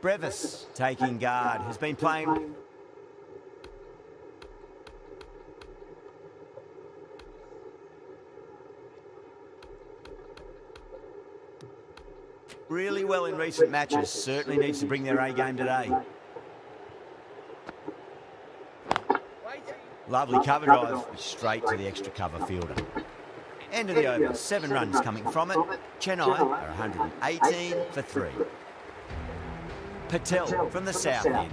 Brevis taking guard, has been playing really well in recent matches. Certainly needs to bring their A game today. Lovely cover drive, straight to the extra cover fielder. End of the over, 7 runs coming from it. Chennai are 118 for 3. Patel from the south end.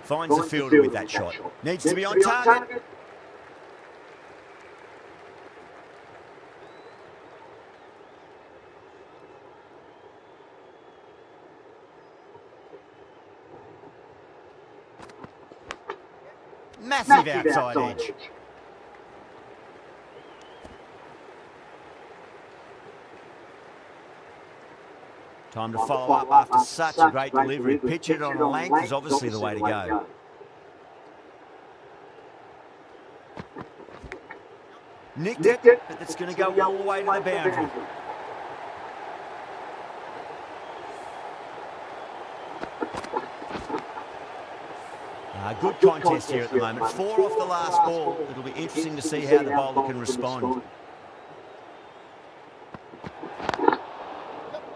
Finds the fielder with that shot. Needs to be on target. Massive outside edge. Time to follow up after such a great delivery. Pitch it on a length is obviously the way to go. Nicked it, but it's going to go all the way to the boundary. Good contest here at the moment. 4 off the last ball. It'll be interesting to see how the bowler can respond.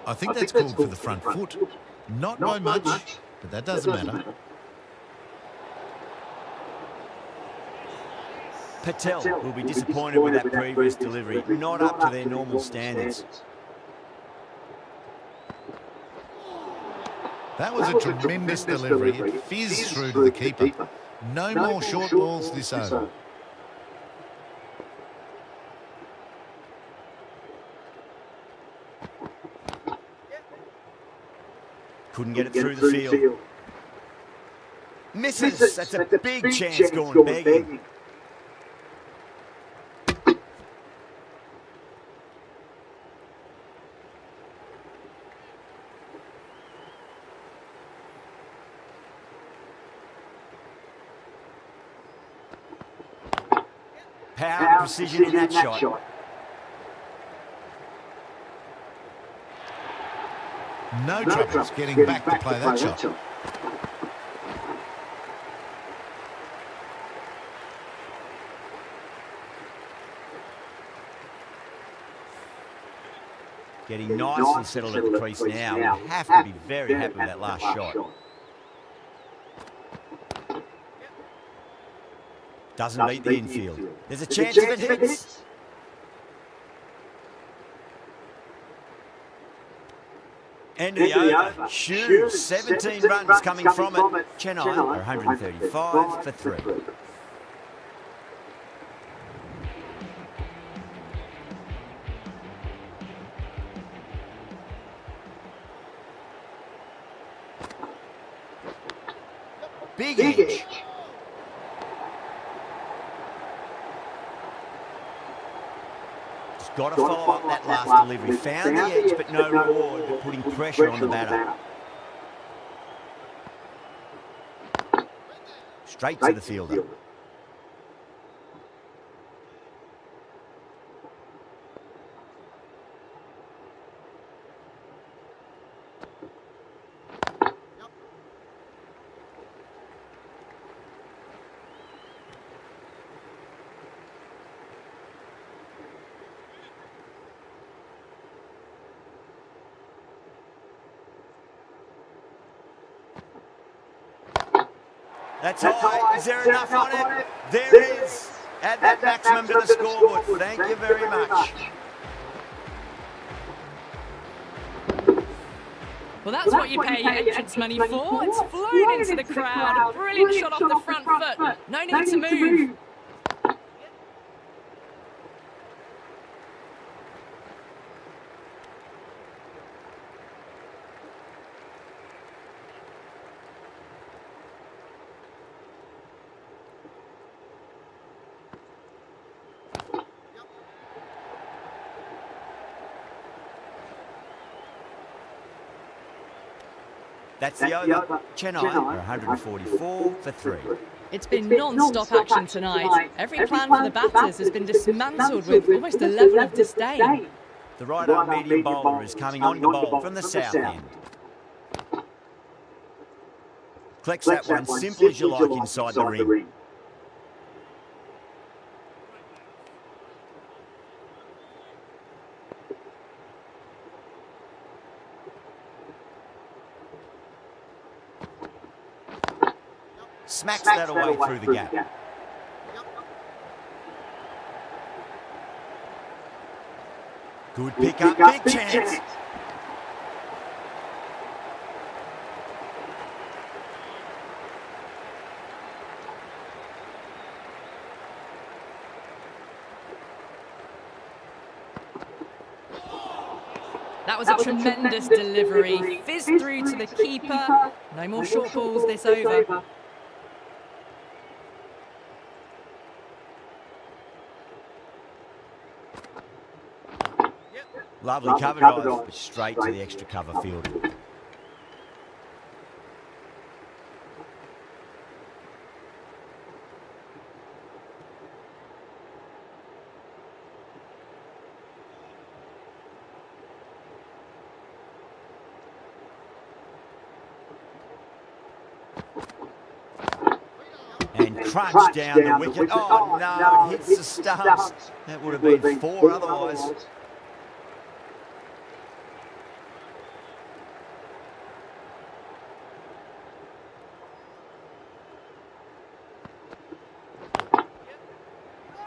I think that's called for the front foot. Not by much, but that doesn't matter. Patel will be disappointed with that previous delivery. Not up to their normal standards. That was a tremendous delivery. It fizzed through to the keeper. No more short balls this over. Couldn't get it through the field. Misses. That's a big chance gone begging. Power and precision in that shot. No troubles getting back to play that shot. Getting nice and settled at the crease now. We have to be very happy with that last shot. Doesn't beat the infield. There's a chance if it hits. End of the over. Huge. 17 runs coming from it. Chennai are 135 for 3. Big edge. Got to follow up that last delivery. Found the edge, but no reward, but putting pressure on the batter. Straight to the fielder. That's high. Is there enough on it? There is. Add that maximum to the scoreboard. Thank you very much. Well, that's what you pay your entrance money for. It's flown into the crowd. A brilliant shot off the front foot. No need to move. That's the over. Chennai are 144 for 3. It's been non-stop action tonight. Every plan for the batters has been dismantled with almost a level of disdain. The right-arm medium bowler is coming on to bowl from the south end. Collects that one simple as you like inside the ring. Smacks that away through the gap. Good pick up, big chance. That was a tremendous delivery. Fizzed through to the keeper. No more short balls this over. Lovely cover drive, but straight to the extra cover fielder. And crunch down the wicket. Oh no, it hits the stumps. That would have been 4 otherwise.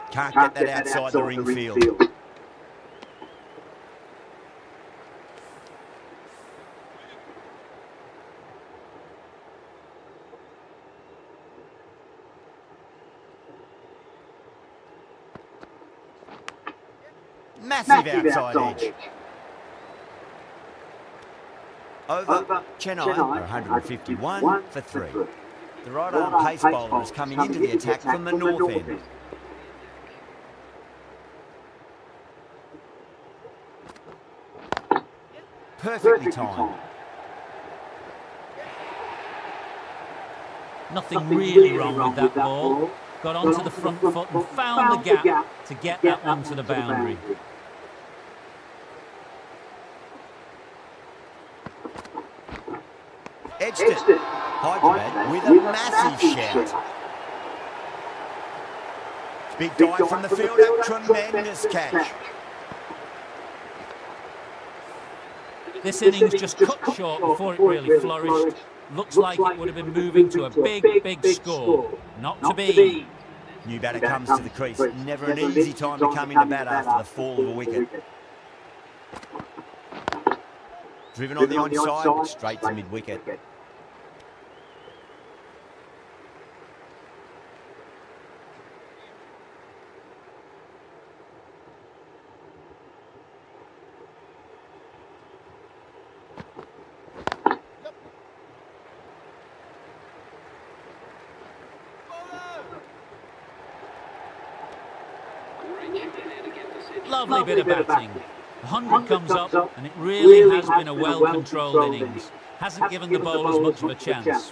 Can't get that outside the ring field. Massive outside edge. Over. Chennai are 151 for 3. The right-arm pace bowler is coming into the attack from the north end. Perfectly timed. Nothing really wrong with that ball. Got onto the front foot and found the gap to get that one to the boundary. Edged it. Hyderabad with a massive shout. Big dive from the fielder. Tremendous catch. This innings just cut short before it really flourished. Looks like it would have been moving to a big score. Not to be. New batter comes to the crease. Never an easy time to come into bat after the fall of a wicket. Driven on the onside, straight to mid-wicket. Lovely bit of batting. 100 comes up, and it really has been a well-controlled innings. Hasn't given the bowlers much of a chance.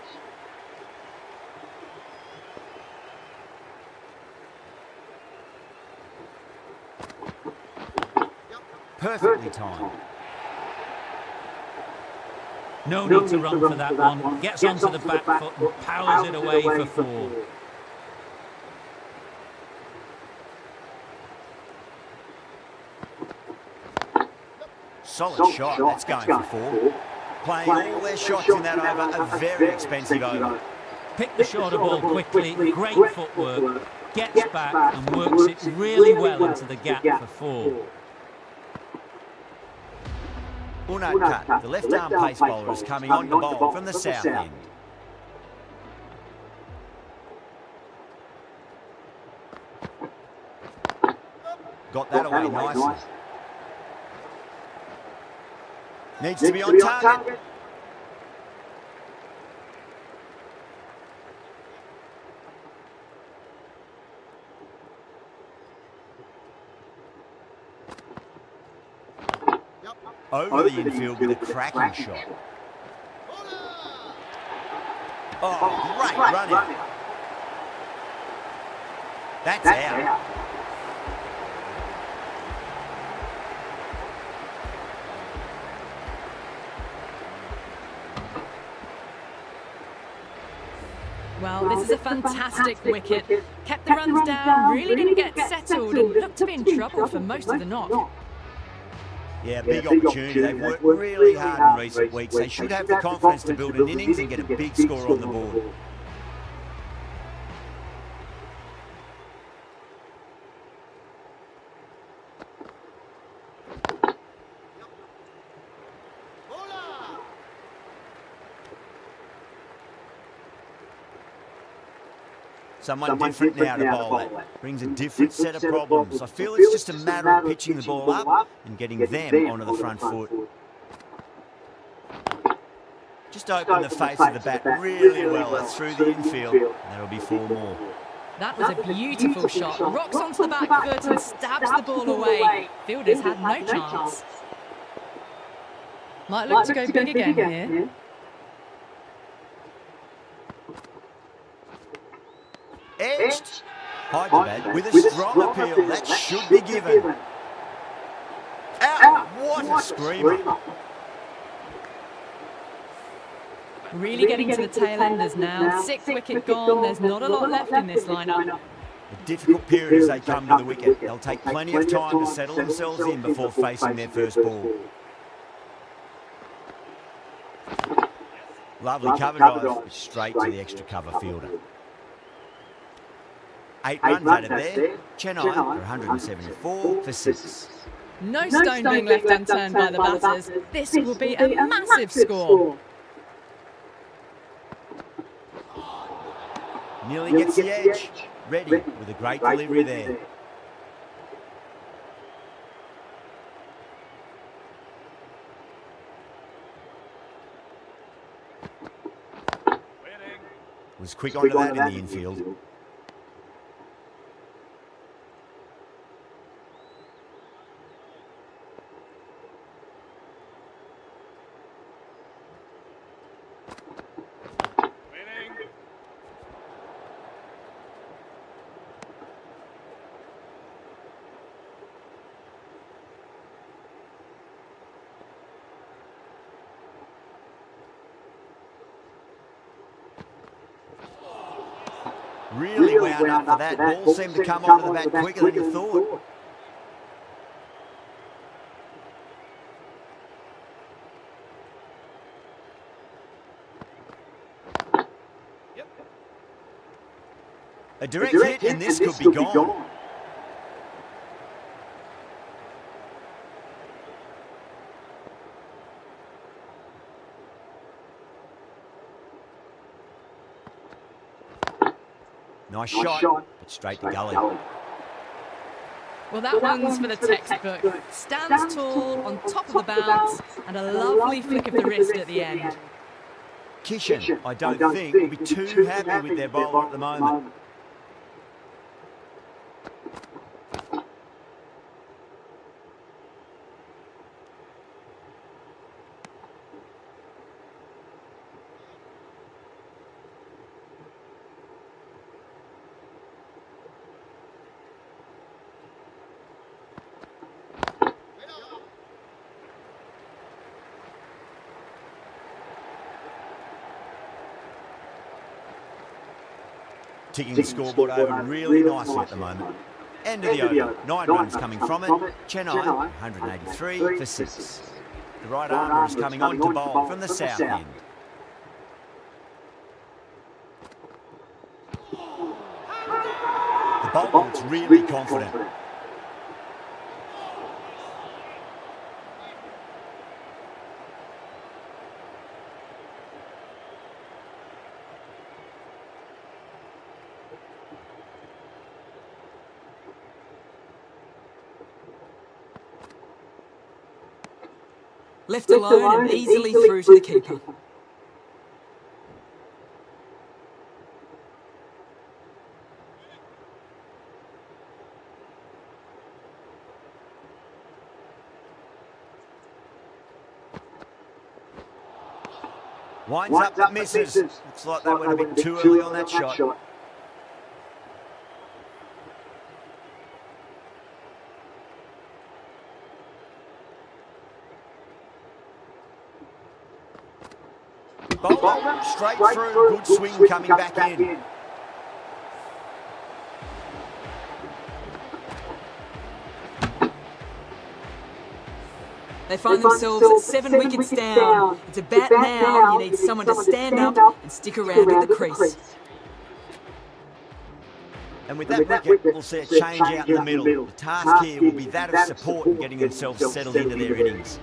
Perfectly timed. No need to run for that one. Gets onto the back foot and powers it away for 4. Solid shot, that's going for 4. Playing all their shots in that over, a very expensive over. Pick the shorter ball quickly, great footwork, gets back and works it really well into the gap for 4. Uno cut, the left-arm pace bowler is coming on to bowl from the south end. Got that away nicely. Needs to be on target. Over the infield with a cracking shot. Oh, great run out. That's out. Well, this is a fantastic wicket. Kept the runs down, really didn't get settled, and looked to be in trouble for most of the knock. Yeah, big opportunity. They've worked really hard in recent weeks. They should have the confidence to build an innings and get a big score on the board. Someone different now to bowl at. Brings a different set of problems. I feel it's just a matter of pitching the ball up and getting them onto the front foot. Just open the face of the bat really well. That's through the infield. That'll be 4 more. That was a beautiful shot. Rocks onto the back foot and stabs the ball away. Fielders had no chance. Might look to go big again here. Edged. Hyderabad with a strong appeal. That should be given. Out. What a screamer. Really getting to the tail enders now. 6th wicket gone. There's not a lot left in this lineup. A difficult period as they come to the wicket. They'll take plenty of time to settle themselves in before facing their first ball. Lovely cover drive, straight to the extra cover fielder. 8 runs out of there. Chennai are 174 for 6. No stone being left unturned by the batters. This will be a massive score. Nearly gets the edge. Ready with a great delivery there. Was quick onto that in the infield. Really wound up for that. Ball seemed to come onto the bat quicker than you thought. A direct hit and this could be gone. Nice shot, but straight to gully. Well, that one's for the textbook. Stands tall, on top of the bounce, and a lovely flick of the wrist at the end. Kishan, I don't think, will be too happy with their bowler at the moment. Ticking the scoreboard over really nicely at the moment. End of the over. 9 runs coming from it. Chennai, 183 for 6. The right armour is coming on to bowl from the south end. The bowler looks really confident. Left alone and easily through to the keeper. Winds up but misses. Looks like they went a bit too early on that shot. Bowler, straight through, good swing coming back in. They find themselves at 7 wickets down. It's a bat now. You need someone to stand up and stick around at the crease. And with that wicket, we'll see a change out in the middle. The task here will be that of support and getting themselves settled into their innings.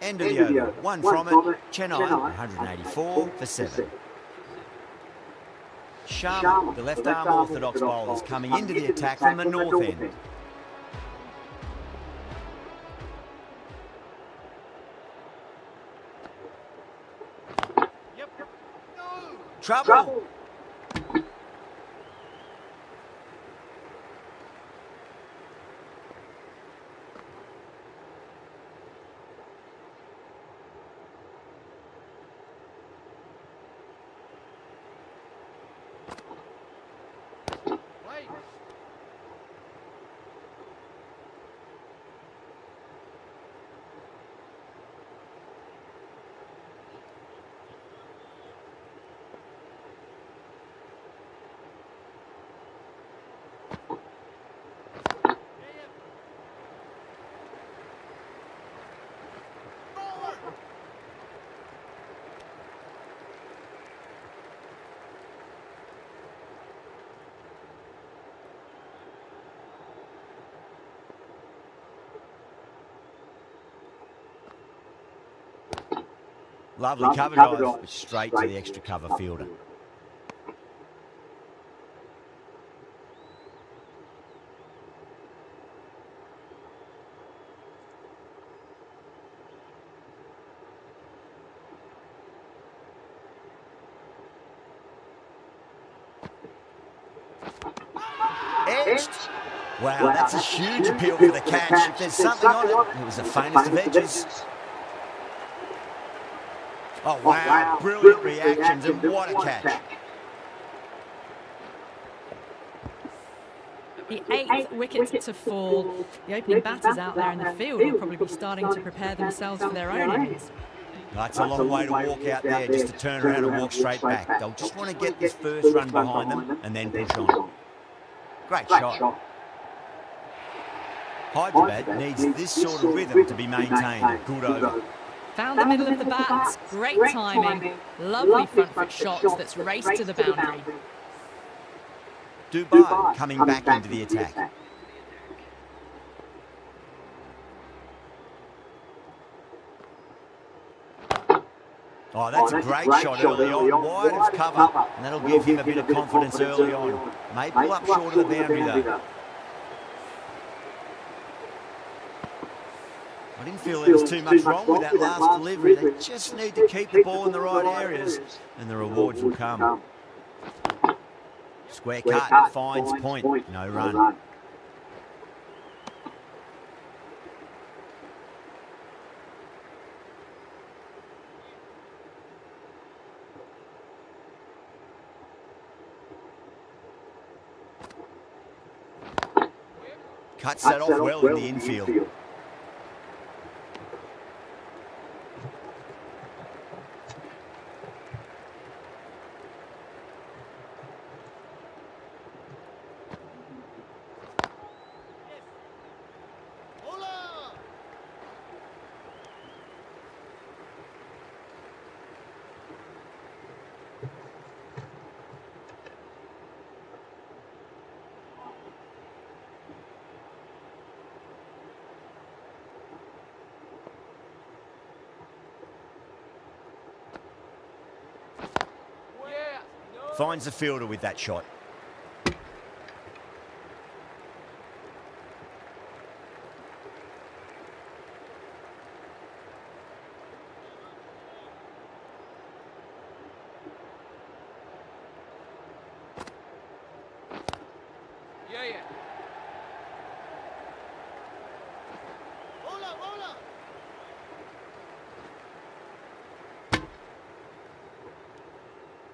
End of the over. One from it. Chennai, 184 for 7. Sharma, the left-arm orthodox bowlers, coming into the attack from the north end. Trouble. Lovely cover drive, but straight to the extra cover fielder. Edged. Wow, that's a huge appeal for the catch. If there's something on it, it was the faintest of edges. Oh, wow, brilliant reactions, and what a catch. The 8th wicket to fall. The opening batters out there in the field will probably be starting to prepare themselves for their own innings. That's a long way to walk out there just to turn around and walk straight back. They'll just want to get this first run behind them and then push on. Great shot. Hyderabad needs this sort of rhythm to be maintained. A good over. Found the middle of the bat, great timing, lovely front foot shots that's raced to the boundary. Dubai coming back into the attack. Oh, that's a great shot early on, wide of cover, and that'll give him a bit of confidence early on. May pull up short of the boundary though. I didn't feel there was too much wrong with that last delivery. They just need to keep the ball in the right areas and the rewards will come. Square cut, finds point, no run. Cuts that off well in the infield. Finds the fielder with that shot.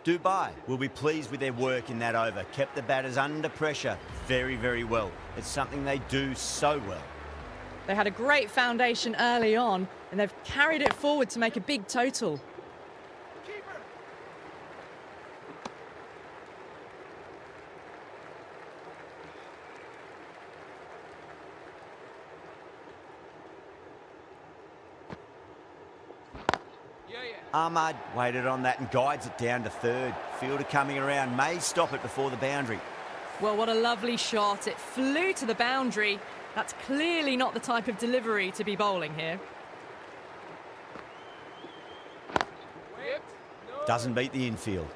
Dubai will be pleased with their work in that over. Kept the batters under pressure very, very well. It's something they do so well. They had a great foundation early on, and they've carried it forward to make a big total. Ahmad waited on that and guides it down to third. Fielder coming around may stop it before the boundary. Well, what a lovely shot. It flew to the boundary. That's clearly not the type of delivery to be bowling here. Doesn't beat the infield.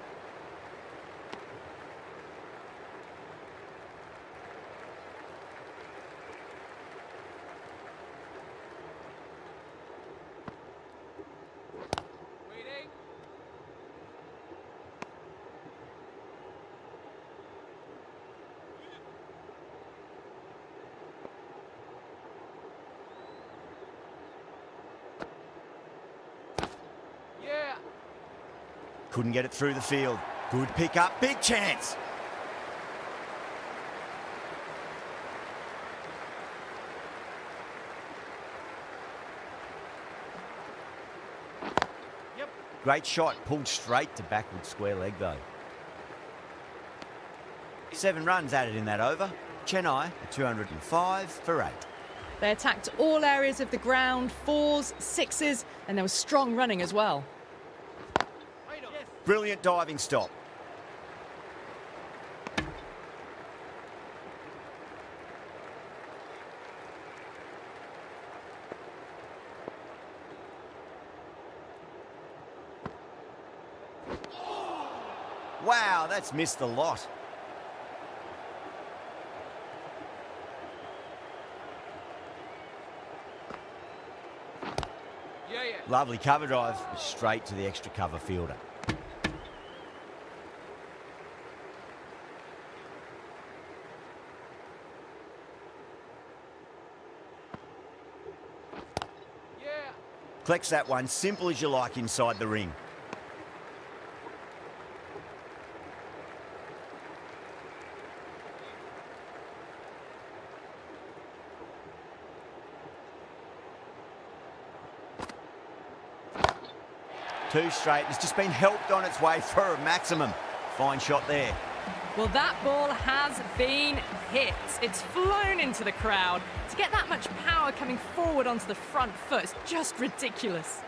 Couldn't get it through the field. Good pick up, big chance. Great shot, pulled straight to backward square leg though. 7 runs added in that over. Chennai, 205 for 8. They attacked all areas of the ground, 4s, 6s, and there was strong running as well. Brilliant diving stop. Wow, that's missed a lot. Lovely cover drive, straight to the extra cover fielder. Collects that one, simple as you like inside the ring. Two straight, it's just been helped on its way for a maximum. Fine shot there. Well, that ball has been hit. It's flown into the crowd. To get that much power coming forward onto the front foot is just ridiculous.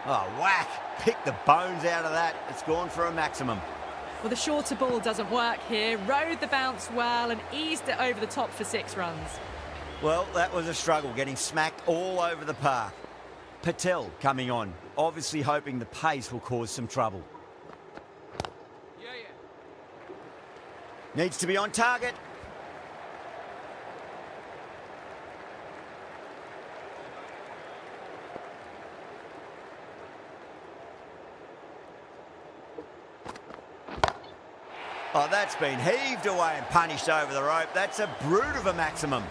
Oh, whack. Pick the bones out of that. It's gone for a maximum. Well, the shorter ball doesn't work here. Rode the bounce well and eased it over the top for 6 runs. Well, that was a struggle, getting smacked all over the park. Patel coming on, obviously hoping the pace will cause some trouble. Needs to be on target. Oh, that's been heaved away and punished over the rope. That's a brute of a maximum.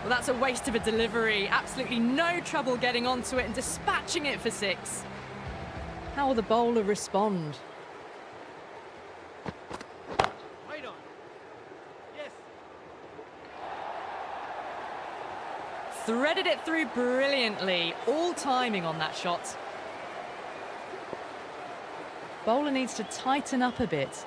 Well, that's a waste of a delivery. Absolutely no trouble getting onto it and dispatching it for 6. How will the bowler respond? Threaded it through brilliantly. All timing on that shot. Bowler needs to tighten up a bit.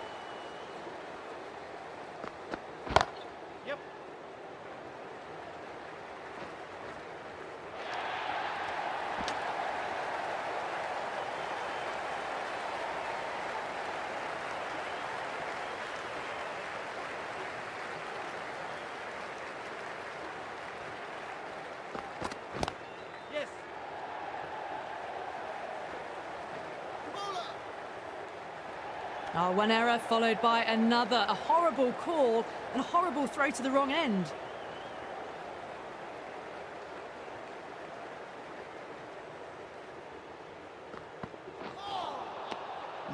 Oh, one error followed by another. A horrible call and a horrible throw to the wrong end.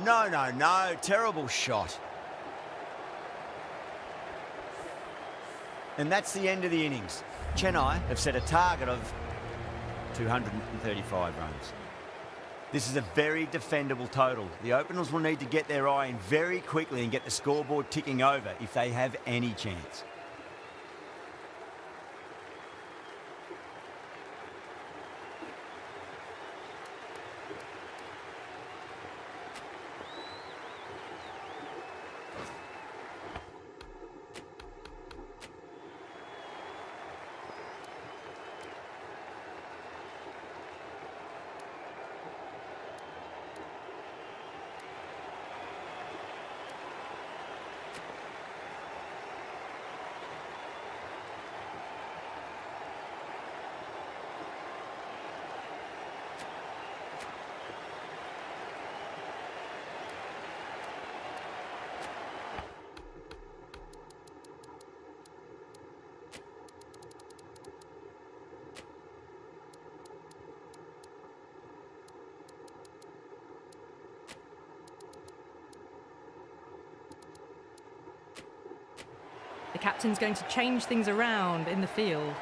No, no, no. Terrible shot. And that's the end of the innings. Chennai have set a target of 235 runs. This is a very defendable total. The openers will need to get their eye in very quickly and get the scoreboard ticking over if they have any chance. The captain's going to change things around in the field.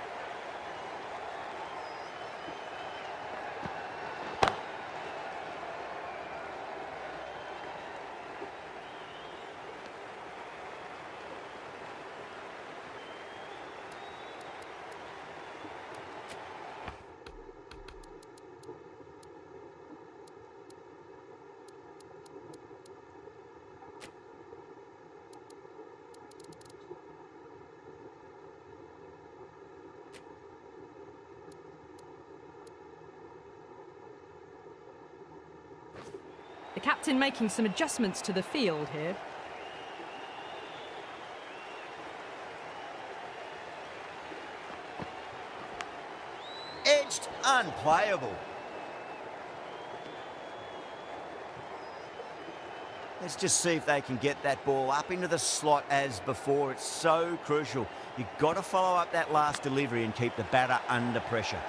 The captain making some adjustments to the field here. Edged, unplayable. Let's just see if they can get that ball up into the slot as before. It's so crucial. You've got to follow up that last delivery and keep the batter under pressure.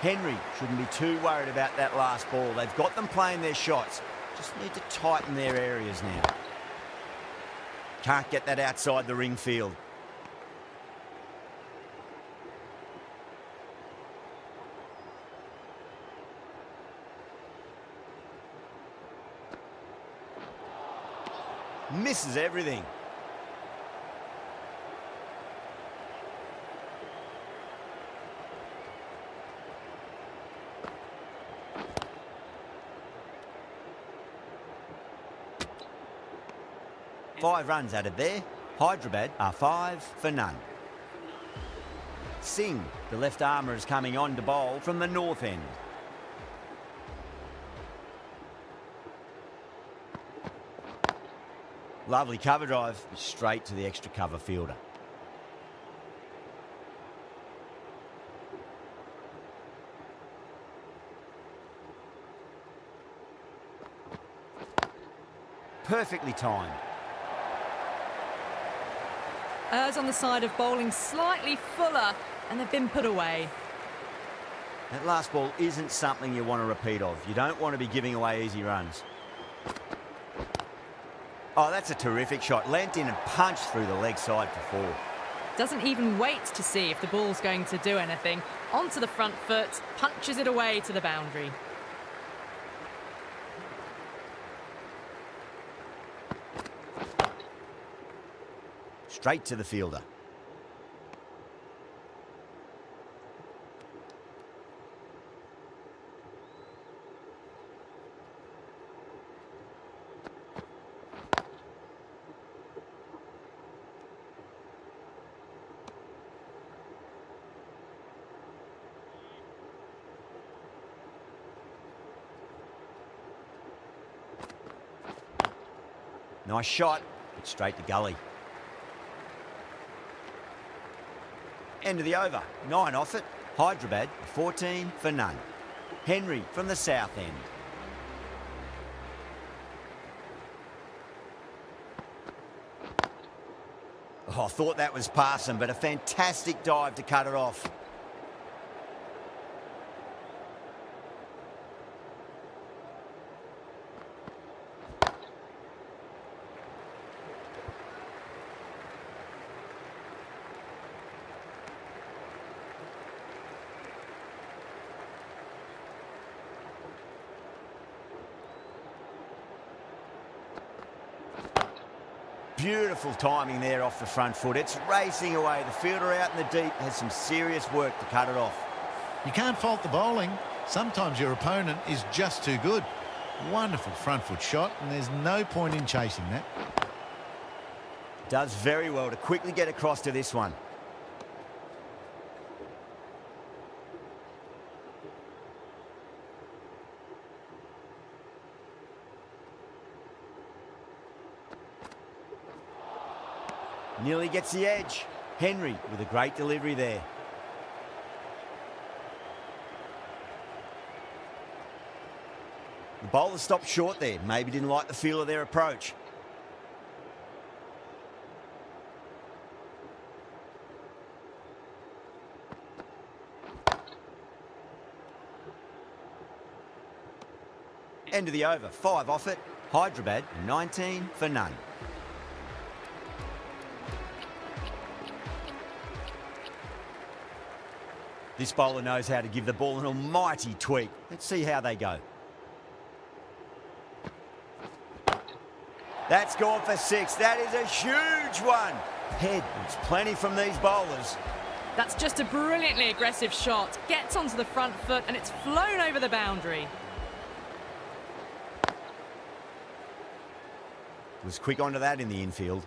Henry shouldn't be too worried about that last ball. They've got them playing their shots. Just need to tighten their areas now. Can't get that outside the ring field. Misses everything. Five runs added there. Hyderabad are 5 for none. Singh, the left armour, is coming on to bowl from the north end. Lovely cover drive, straight to the extra cover fielder. Perfectly timed. Errs on the side of bowling slightly fuller, and they've been put away. That last ball isn't something you want to repeat of. You don't want to be giving away easy runs. Oh, that's a terrific shot. Leant in and punched through the leg side for 4. Doesn't even wait to see if the ball's going to do anything. Onto the front foot, punches it away to the boundary. Straight to the fielder. Nice shot, but straight to gully. End of the over. 9 off it. Hyderabad 14 for none. Henry from the south end. Oh, I thought that was passing, but a fantastic dive to cut it off. Beautiful timing there off the front foot. It's racing away. The fielder out in the deep has some serious work to cut it off. You can't fault the bowling. Sometimes your opponent is just too good. Wonderful front foot shot, and there's no point in chasing that. Does very well to quickly get across to this one. Nearly gets the edge. Henry with a great delivery there. The bowler stopped short there. Maybe didn't like the feel of their approach. End of the over. 5 off it. Hyderabad 19 for none. This bowler knows how to give the ball an almighty tweak. Let's see how they go. That's gone for 6. That is a huge one. Head, it's plenty from these bowlers. That's just a brilliantly aggressive shot. Gets onto the front foot and it's flown over the boundary. Was quick onto that in the infield.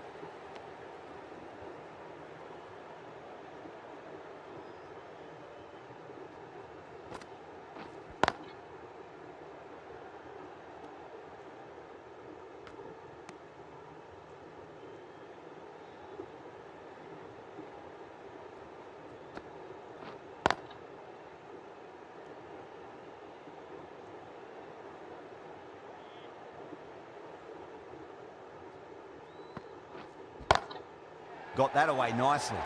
Got that away nicely.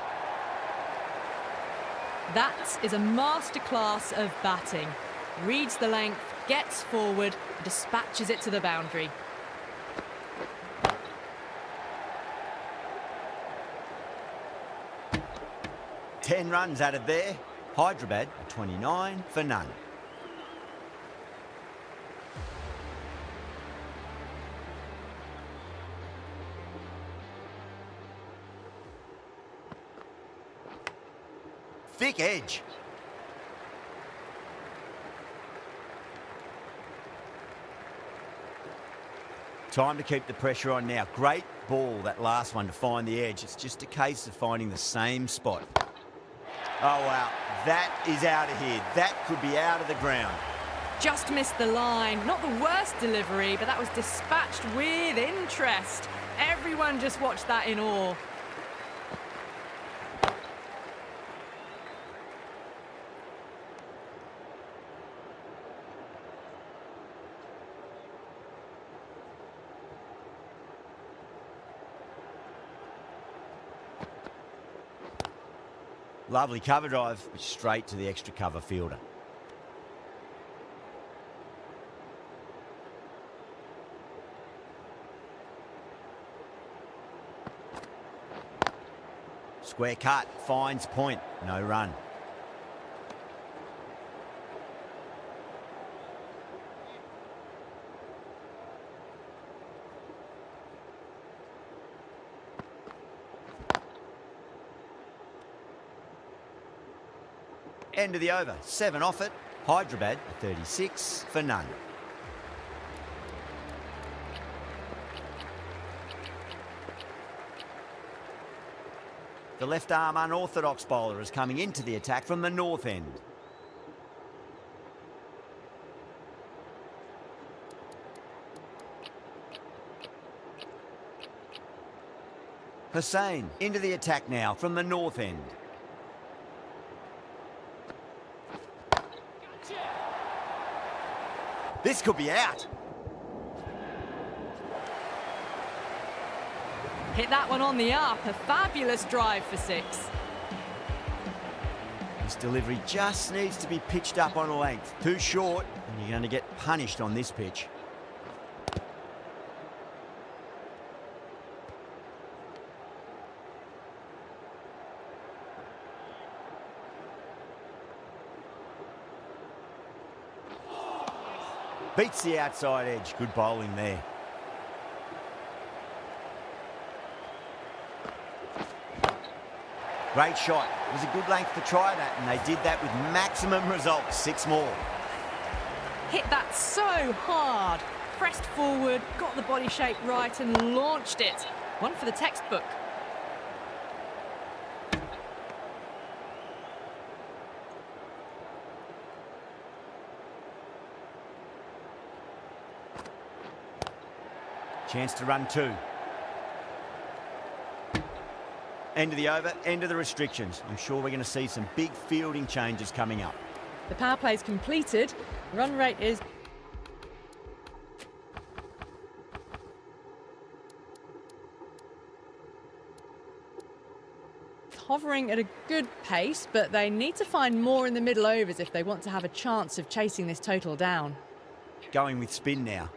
That is a masterclass of batting. Reads the length, gets forward, dispatches it to the boundary. Ten runs added there. Hyderabad 29 for none. Thick edge. Time to keep the pressure on now. Great ball, that last one, to find the edge. It's just a case of finding the same spot. Oh, wow. That is out of here. That could be out of the ground. Just missed the line. Not the worst delivery, but that was dispatched with interest. Everyone just watched that in awe. Lovely cover drive, straight to the extra cover fielder. Square cut, finds point, no run. End of the over, 7 off it. Hyderabad 36 for none. The left arm unorthodox bowler is coming into the attack from the north end. Hussain into the attack now from the north end. This could be out. Hit that one on the up. A fabulous drive for 6. This delivery just needs to be pitched up on a length. Too short, and you're going to get punished on this pitch. Beats the outside edge. Good bowling there. Great shot. It was a good length to try that, and they did that with maximum results. 6 more. Hit that so hard. Pressed forward, got the body shape right and launched it. One for the textbook. Chance to run 2. End of the over, end of the restrictions. I'm sure we're going to see some big fielding changes coming up. The power play's completed. Run rate is... hovering at a good pace, but they need to find more in the middle overs if they want to have a chance of chasing this total down. Going with spin now.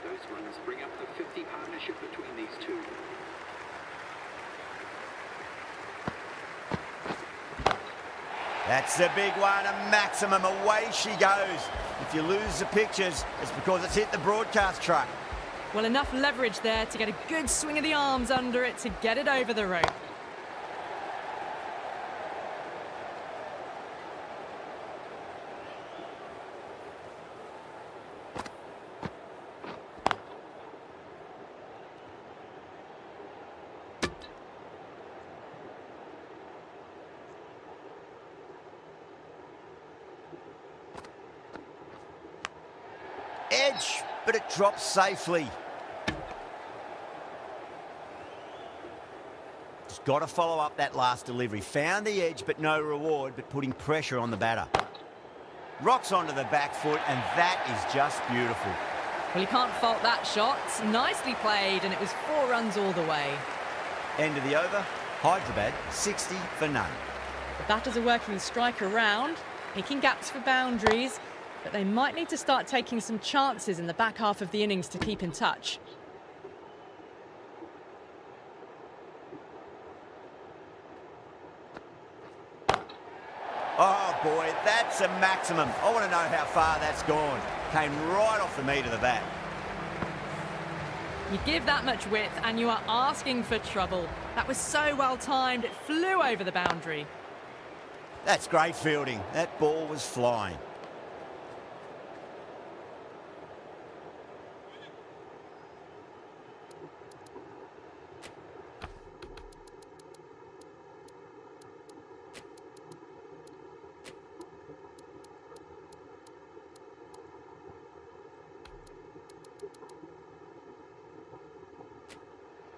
Those runs bring up the 50 partnership between these two. That's a big one, a maximum. Away she goes. If you lose the pictures, it's because it's hit the broadcast truck. Well, enough leverage there to get a good swing of the arms under it to get it over the rope. Edge, but it drops safely. Just got to follow up that last delivery. Found the edge, but no reward, but putting pressure on the batter. Rocks onto the back foot, and that is just beautiful. Well, you can't fault that shot. Nicely played, and it was 4 runs all the way. End of the over, Hyderabad 60 for none. The batters are working the strike around, picking gaps for boundaries, but they might need to start taking some chances in the back half of the innings to keep in touch. Oh boy, that's a maximum. I want to know how far that's gone. Came right off the meat of the bat. You give that much width and you are asking for trouble. That was so well timed, it flew over the boundary. That's great fielding. That ball was flying.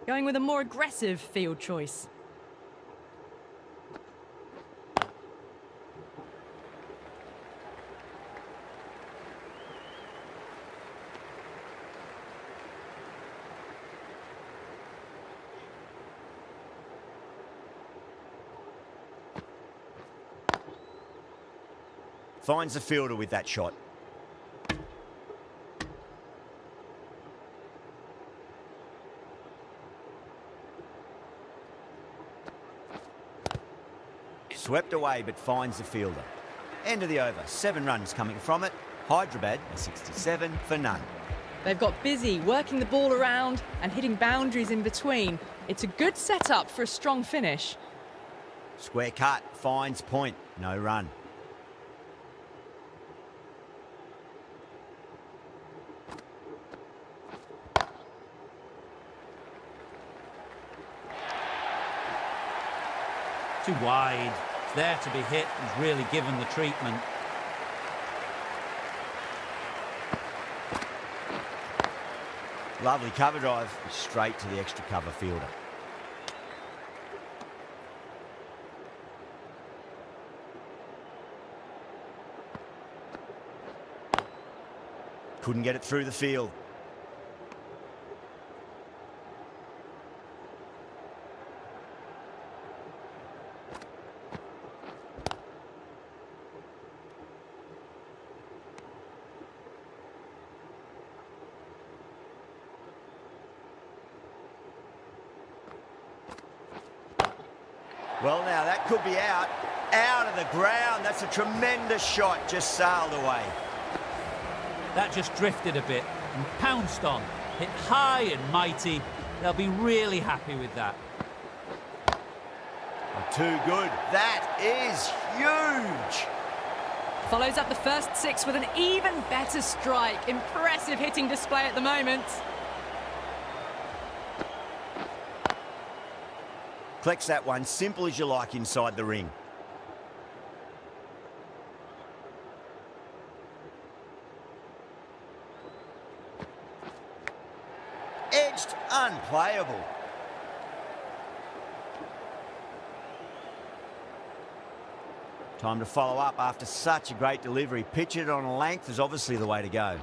Going with a more aggressive field choice. Finds the fielder with that shot. Swept away, but finds the fielder. End of the over. 7 runs coming from it. Hyderabad, a 67 for none. They've got busy working the ball around and hitting boundaries in between. It's a good setup for a strong finish. Square cut, finds point, no run. Too wide. It's there to be hit. He's really given the treatment. Lovely cover drive, straight to the extra cover fielder. Couldn't get it through the field. Well, now that could be out of the ground. That's a tremendous shot, just sailed away. That just drifted a bit and pounced on. Hit high and mighty. They'll be really happy with that. Too good. That is huge. Follows up the first 6 with an even better strike. Impressive hitting display at the moment. Collects that one, simple as you like inside the ring. Edged, unplayable. Time to follow up after such a great delivery. Pitch it on a length is obviously the way to go.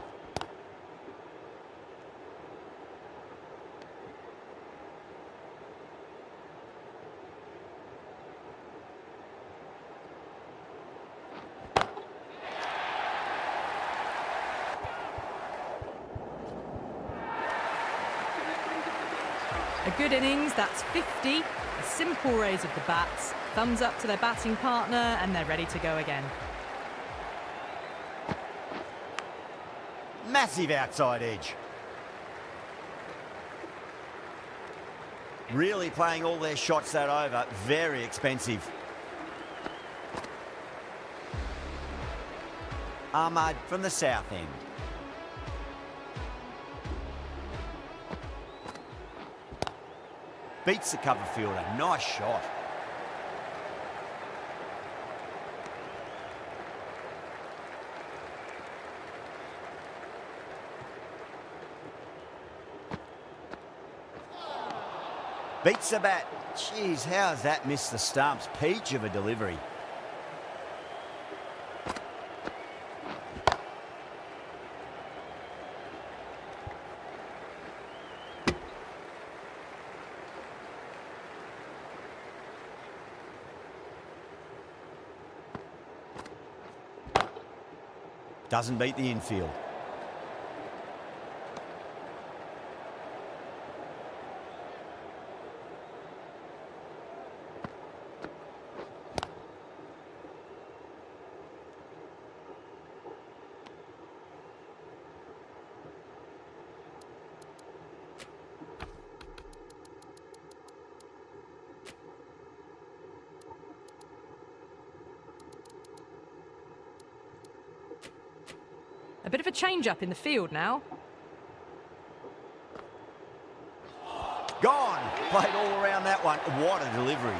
A good innings, that's 50. A simple raise of the bats. Thumbs up to their batting partner, and they're ready to go again. Massive outside edge. Really playing all their shots that over. Very expensive. Ahmad from the south end. Beats the cover fielder. Nice shot. Beats the bat. Jeez, how's that missed the stumps? Peach of a delivery. Doesn't beat the infield. A bit of a change-up in the field now. Gone. Played all around that one. What a delivery.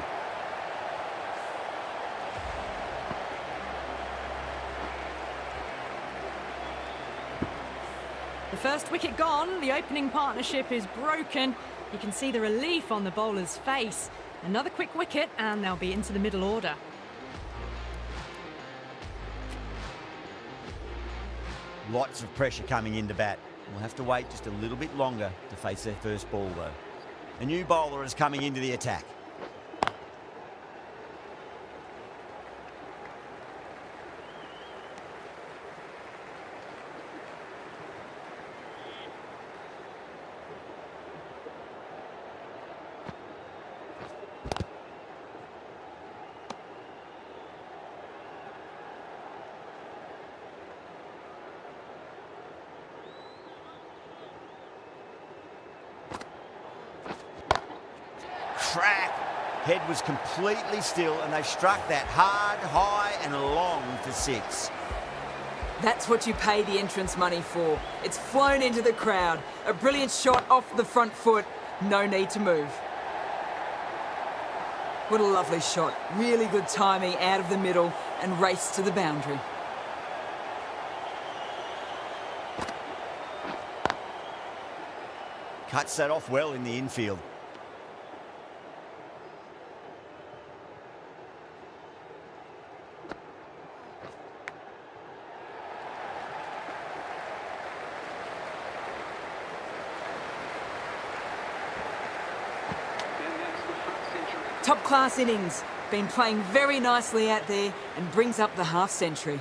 The first wicket gone. The opening partnership is broken. You can see the relief on the bowler's face. Another quick wicket, and they'll be into the middle order. Lots of pressure coming into bat. We'll have to wait just a little bit longer to face their first ball, though. A new bowler is coming into the attack. Crack. Head was completely still, and they've struck that hard, high and long for 6. That's what you pay the entrance money for. It's flown into the crowd. A brilliant shot off the front foot. No need to move. What a lovely shot. Really good timing out of the middle and race to the boundary. Cuts that off well in the infield. Top class innings. Been playing very nicely out there and brings up the half century.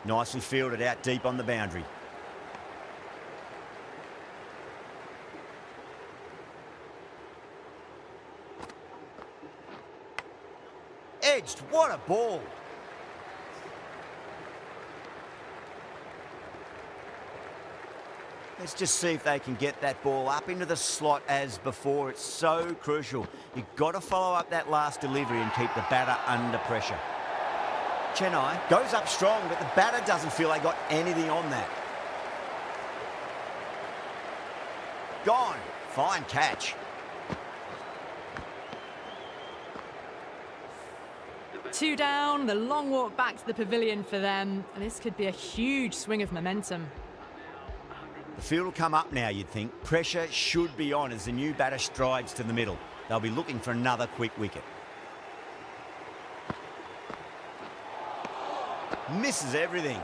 Nicely fielded out deep on the boundary. Edged, what a ball. Let's just see if they can get that ball up into the slot as before. It's so crucial. You've got to follow up that last delivery and keep the batter under pressure. Chennai goes up strong, but the batter doesn't feel they got anything on that. Gone. Fine catch. Two down, the long walk back to the pavilion for them. And this could be a huge swing of momentum. The field will come up now, you'd think. Pressure should be on as the new batter strides to the middle. They'll be looking for another quick wicket. Misses everything.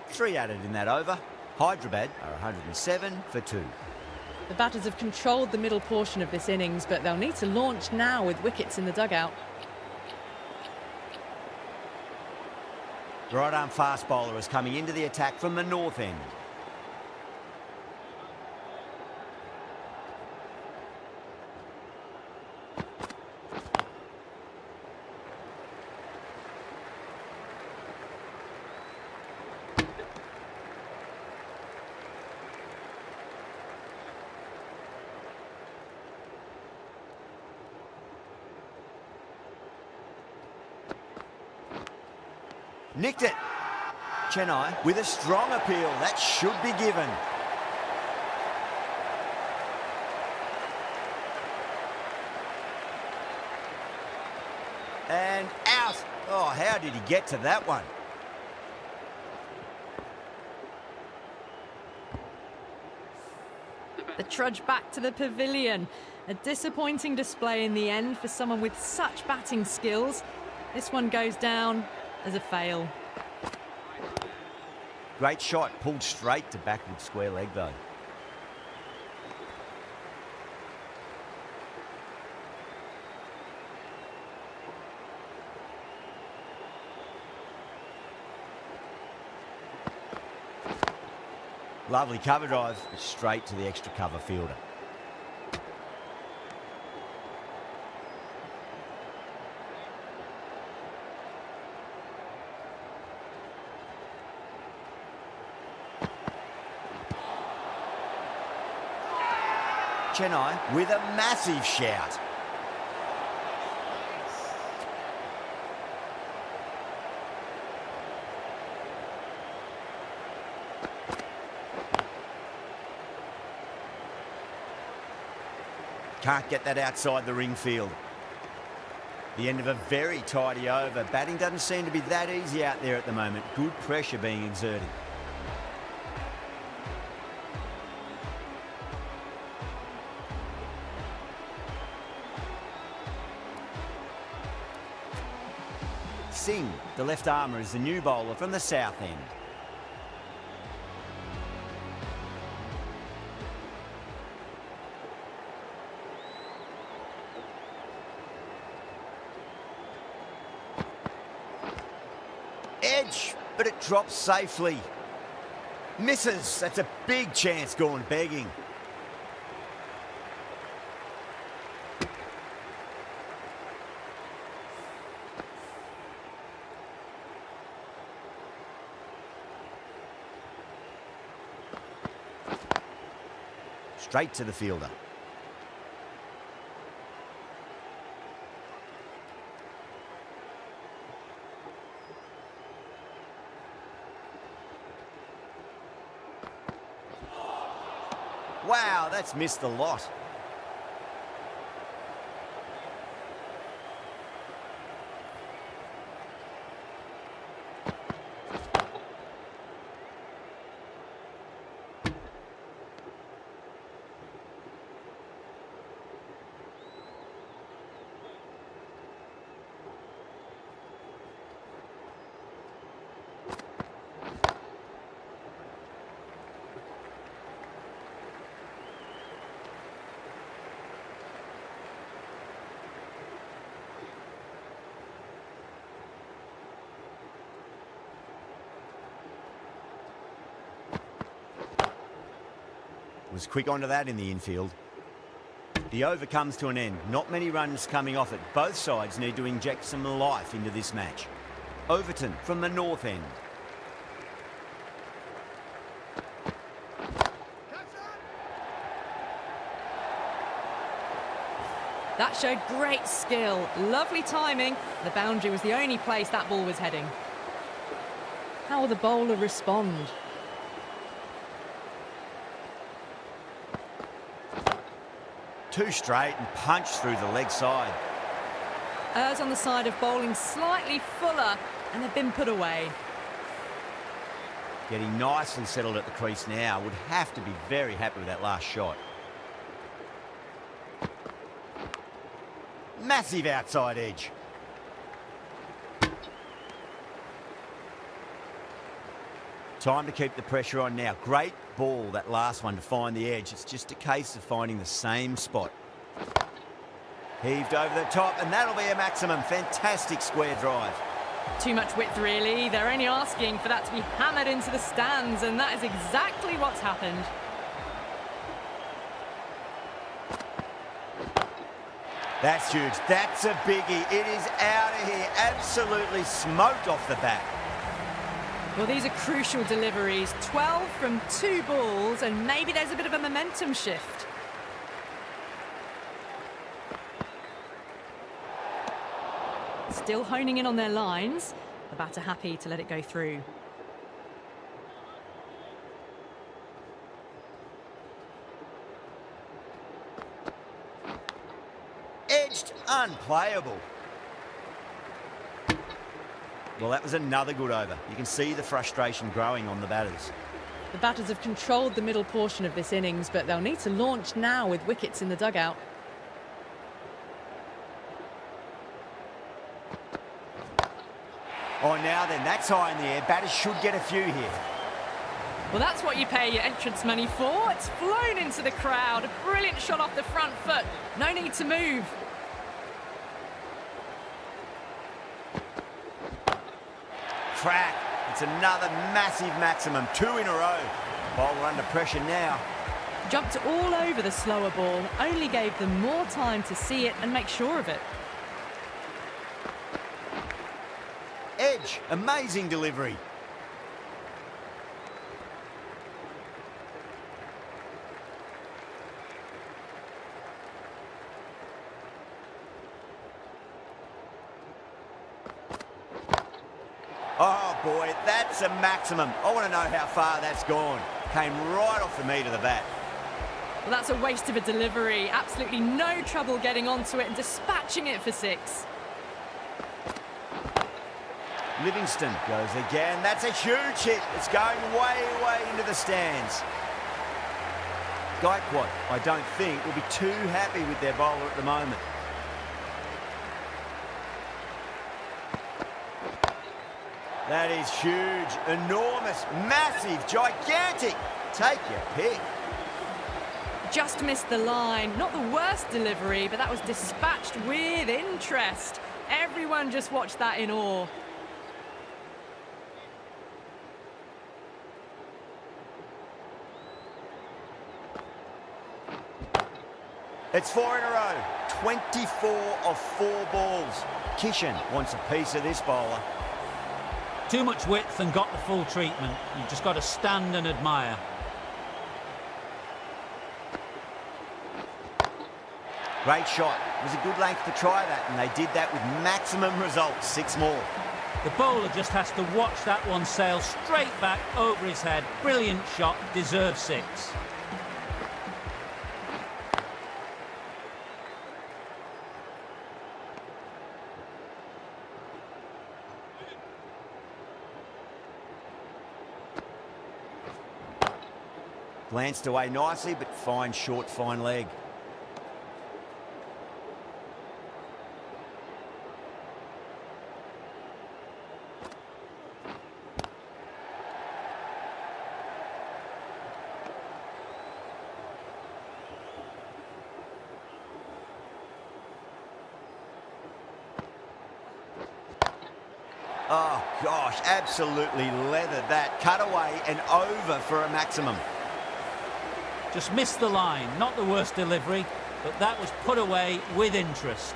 Three added in that over. Hyderabad are 107 for 2. The batters have controlled the middle portion of this innings, but they'll need to launch now with wickets in the dugout. Right-arm fast bowler is coming into the attack from the north end. Nicked it. Chennai with a strong appeal. That should be given. And out. Oh, how did he get to that one? The trudge back to the pavilion. A disappointing display in the end for someone with such batting skills. This one goes down as a fail. Great shot, pulled straight to backward square leg though. Lovely cover drive, straight to the extra cover fielder. Chennai with a massive shout. Can't get that outside the ring field. The end of a very tidy over. Batting doesn't seem to be that easy out there at the moment. Good pressure being exerted. Singh, the left armour, is the new bowler from the south end. Edge, but it drops safely. Misses. That's a big chance gone begging. straight to the fielder. Wow, that's missed the lot. Was quick onto that in the infield. The over comes to an end. Not many runs coming off it. Both sides need to inject some life into this match. Overton from the north end. That showed great skill, lovely timing. The boundary was the only place that ball was heading. How will the bowler respond? Too straight and punched through the leg side. Errs on the side of bowling slightly fuller, and they've been put away. Getting nicely settled at the crease now. Would have to be very happy with that last shot. Massive outside edge. Time to keep the pressure on now. Great ball, that last one, to find the edge. It's just a case of finding the same spot. Heaved over the top, and that'll be a maximum. Fantastic square drive. Too much width, really. They're only asking for that to be hammered into the stands, and that is exactly what's happened. That's huge. That's a biggie. It is out of here. Absolutely smoked off the bat. Well, these are crucial deliveries. 12 from 2 balls, and maybe there's a bit of a momentum shift. Still honing in on their lines. The batter happy to let it go through. Edged, unplayable. Well, that was another good over. You can see the frustration growing on the batters. The batters have controlled the middle portion of this innings, but they'll need to launch now with wickets in the dugout. Oh, now then, that's high in the air. Batters should get a few here. Well, that's what you pay your entrance money for. It's flown into the crowd. A brilliant shot off the front foot. No need to move. Crack. It's another massive maximum. 2 in a row. Bowler under pressure now. Jumped all over the slower ball. Only gave them more time to see it and make sure of it. Edge. Amazing delivery. Oh boy, that's a maximum. I want to know how far that's gone. Came right off the meat of the bat. Well, that's a waste of a delivery. Absolutely no trouble getting onto it and dispatching it for 6. Livingston goes again. That's a huge hit. It's going way, way into the stands. Gaikwad, I don't think, will be too happy with their bowler at the moment. That is huge, enormous, massive, gigantic. Take your pick. Just missed the line. Not the worst delivery, but that was dispatched with interest. Everyone just watched that in awe. It's 4 in a row. 24 of 4 balls. Kishan wants a piece of this bowler. Too much width and got the full treatment. You've just got to stand and admire. Great shot. It was a good length to try that, and they did that with maximum results. 6 more. The bowler just has to watch that one sail straight back over his head. Brilliant shot, deserves 6. Glanced away nicely, but fine short, fine leg. Oh, gosh, absolutely leathered that. Cut away and over for a maximum. Just missed the line. Not the worst delivery, but that was put away with interest.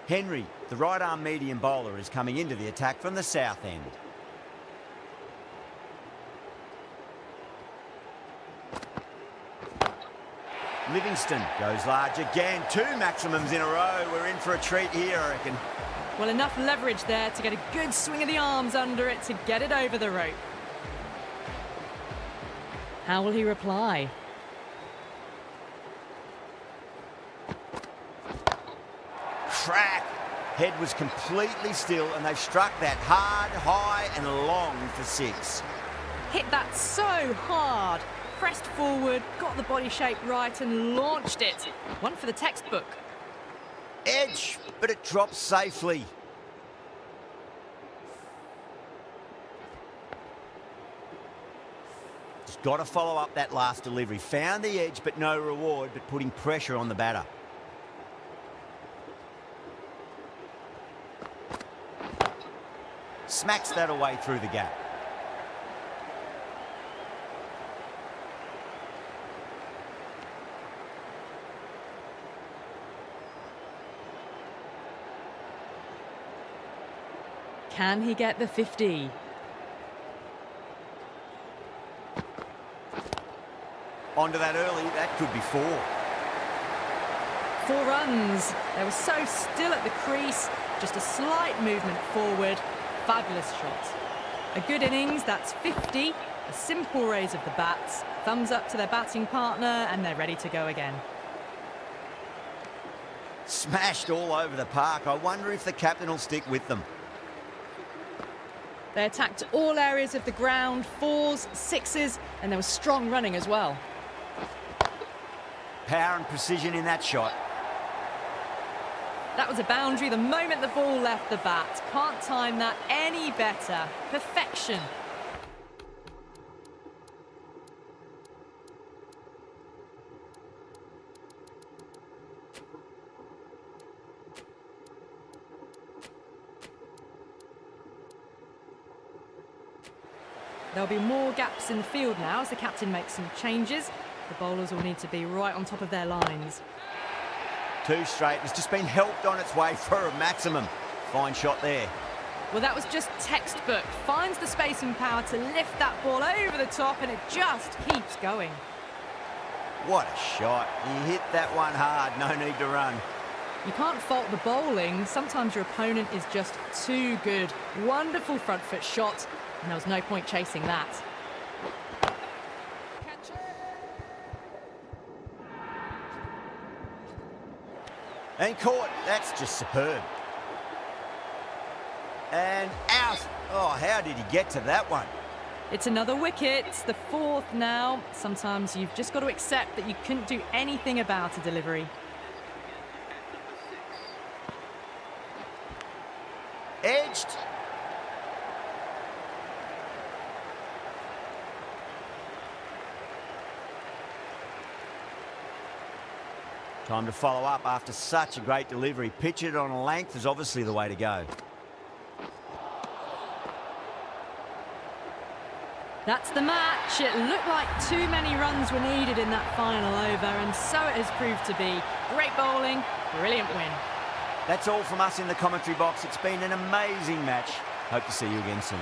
Henry, the right-arm medium bowler, is coming into the attack from the south end. Livingston goes large again. 2 maximums in a row. We're in for a treat here, I reckon. Well, enough leverage there to get a good swing of the arms under it to get it over the rope. How will he reply? Crack! Head was completely still, and they've struck that hard, high and long for 6. Hit that so hard. Pressed forward, got the body shape right and launched it. One for the textbook. Edge, but it drops safely. Just got to follow up that last delivery. Found the edge, but no reward, but putting pressure on the batter. Smacks that away through the gap. Can he get the 50? Onto that early, that could be 4. 4 runs. They were so still at the crease. Just a slight movement forward. Fabulous shot. A good innings, that's 50. A simple raise of the bats. Thumbs up to their batting partner, and they're ready to go again. Smashed all over the park. I wonder if the captain will stick with them. They attacked all areas of the ground, 4s, 6s, and there was strong running as well. Power and precision in that shot. That was a boundary the moment the ball left the bat. Can't time that any better. Perfection. There'll be more gaps in the field now as the captain makes some changes. The bowlers will need to be right on top of their lines. 2 straight. It's just been helped on its way for a maximum. Fine shot there. Well, that was just textbook. Finds the space and power to lift that ball over the top, and it just keeps going. What a shot. He hit that one hard. No need to run. You can't fault the bowling. Sometimes your opponent is just too good. Wonderful front foot shot, and there was no point chasing that. And caught. That's just superb. And out. Oh, how did he get to that one? It's another wicket. It's the 4th now. Sometimes you've just got to accept that you couldn't do anything about a delivery. Edged. Time to follow up after such a great delivery. Pitch it on a length is obviously the way to go. That's the match. It looked like too many runs were needed in that final over, and so it has proved to be. Great bowling, brilliant win. That's all from us in the commentary box. It's been an amazing match. Hope to see you again soon.